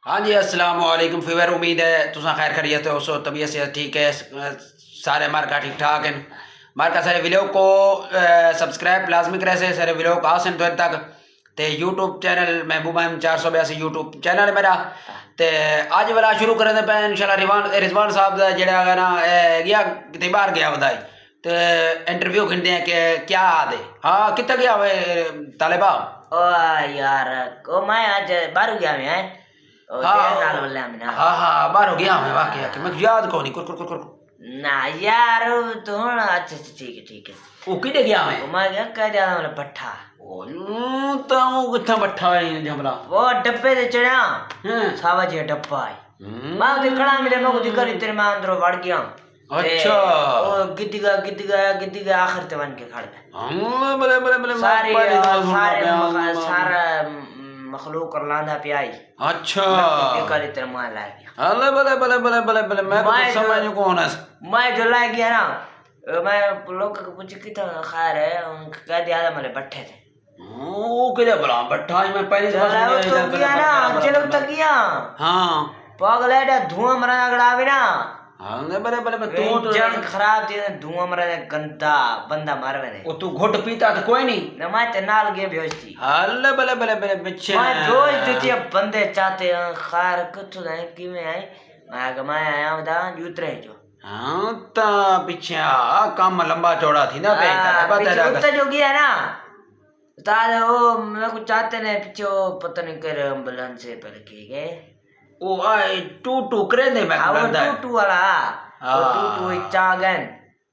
हाँ जी, अस्सलाम वालेकुम फीवर। उम्मीद है तुसा खैर खैरियत हो, सो तबीयत से ठीक है। सारे मार्का ठीक ठाक हैं। मार्का सारे वीडियो को सब्सक्राइब लाजमी करे से सारे वीडियो को आसन तो तक ते यूट्यूब चैनल महबूबा 482 यूट्यूब चैनल है मेरा। ते अज वाला शुरू करें पे इंशाल्लाह रिजवान साहब का जेड़ा है ना गया कितने बाहर गया बधाई ते इंटरव्यू खिंदे हैं कि क्या आदे। हाँ कितना गया वे तालिबा? ओ यार को मैं आज बाहर गया मैं हाँ हाँ बाहर हो गया मैं वाकई कि मैं याद को नहीं कुर कुर कुर कुर ना यार तो अच्छा ठीक है वो किधे गया मैं गया कह दिया मतलब भट्ठा ओ तो वो कितना बट्ठा है जमला वो डब्बे से चढ़ा सावा जी डब्बा है मैं उधर खड़ा मिले मैं कुछ करी तेरे मैं अंदर बढ़ गया। अच्छा ओ गिद्दी गया आखिर ते बन के खड़ गए बले बले बले सारा मखलूक कर लांदा प्याई। अच्छा करी तेरे मैं ला गया अरे बले बले बले बले बले मैं तो समझ कौन है मैं जो ला गया ना मैं लोग को पूछ कितना खैर है कह दिया मेरे भट्ठे थे ओ किधर बड़ा भट्ठा मैं पहले से तो गया ना चलो तो गया हाँ पागल है धुआं मरा गड़ावे ना हाँ बले बले तू तो जन खराब थी धुआं मरा गंदा बंदा मारवे ने ओ तू घुट पीता तो कोई नहीं न मैं ते नाल गए बेहोश थी अल्ले बले बले बले बच्चे मैं रोज देती बंदे चाहते खैर कुछ नहीं कि मैं आई मैं आया बता उतरे जो हाँ ता पीछे काम लंबा चौड़ा थी ना पीछे जो गया ना ताले वो मैं कुछ चाहते ने पीछे पता नहीं कर एम्बुलेंस से पर के गए ओ आए टू करे ने मैं वो टू वाला वो टू चागन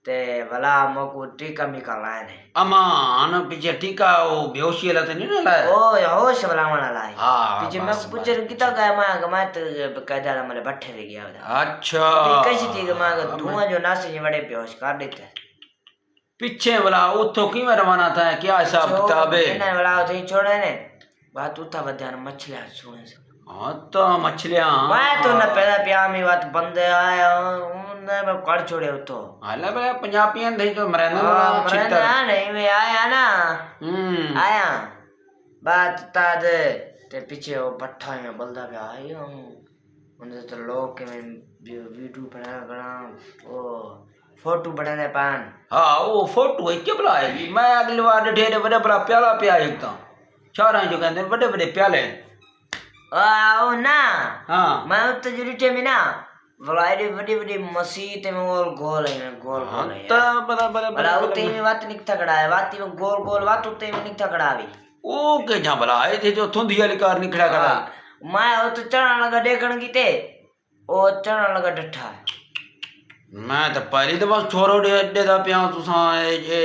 ते वाला मको टीका निकाला है ने अमान पीछे टीका वो बेहोशी वाला तो नहीं ना लाया ओ होश वाला वाला लाई हाँ पीछे मैं पूछे कितना गया मैं तो कहता मेरे भट्ठे रे गया उधर अच्छा कैसी थी कि मैं धुआं जो नासे ये बड़े बेहोश कर देते पीछे वाला उतो की में रवाना था क्या हिसाब किताब है ना वाला उधर छोड़े ने बात उठा बध्यान मछलियां सुने से हाँ तो मछलियां मैं तो न पैदा प्या में बात बंदे आया उन्हें मैं कर छोड़े उतो हाले बे पंजाबियां थे जो मरना मरना नहीं मैं आया ना आया बात ताद ते पीछे वो भट्ठा में बलदा पे आया उन्हें तो लोग के में वीडियो बना गना ओ फोटो बनाने पान हाँ वो फोटो है क्या बुला है मैं अगली बार ढेरे बड़े बड़ा प्याला पिया एक तो चार जो कहते बड़े बड़े प्याले ओ ना हाँ मैं तो जुड़ी टे में ना बड़ी बड़ी बड़ी मस्जिद में गोल है गोल गोल है तो बड़ा बड़ा बड़ा उते में बात निक तकड़ा है बात में गोल गोल बात उते में निक तकड़ा भी ओ के जा भला आए थे जो थुंदी वाली कार निकला करा मैं वो तो चढ़न लगा देखण की ते ओ चढ़न लगा डठा मैं तो पहली तो बस छोरो डे दा पिया तुसा ए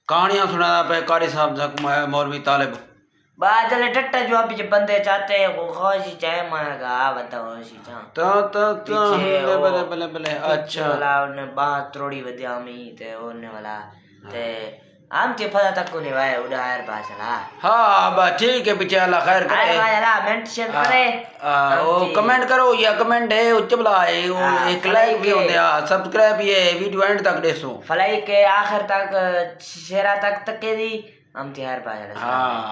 कहानियां सुना पे कारी साहब तक मौलवी तालिब बादल डट्टा जो पीछे बंदे चाहते हैं वो खासी चाहे मैं कहा बताओ सी चाह तो बले बले बले अच्छा वाला ने बात त्रोड़ी वद्या में ते ओने वाला ते आम के पता तक को नहीं भाई उड़ायर बासला हाँ बा ठीक है पीछे अल्लाह खैर करे अरे भाई अल्लाह मेंशन करे ओ कमेंट करो या कमेंट है उच्च बला है वो एक लाइक भी होते हैं सब्सक्राइब ये वीडियो एंड तक देखो फलाई के आखिर तक शेरा तक के दी हम तैयार बासला। हाँ।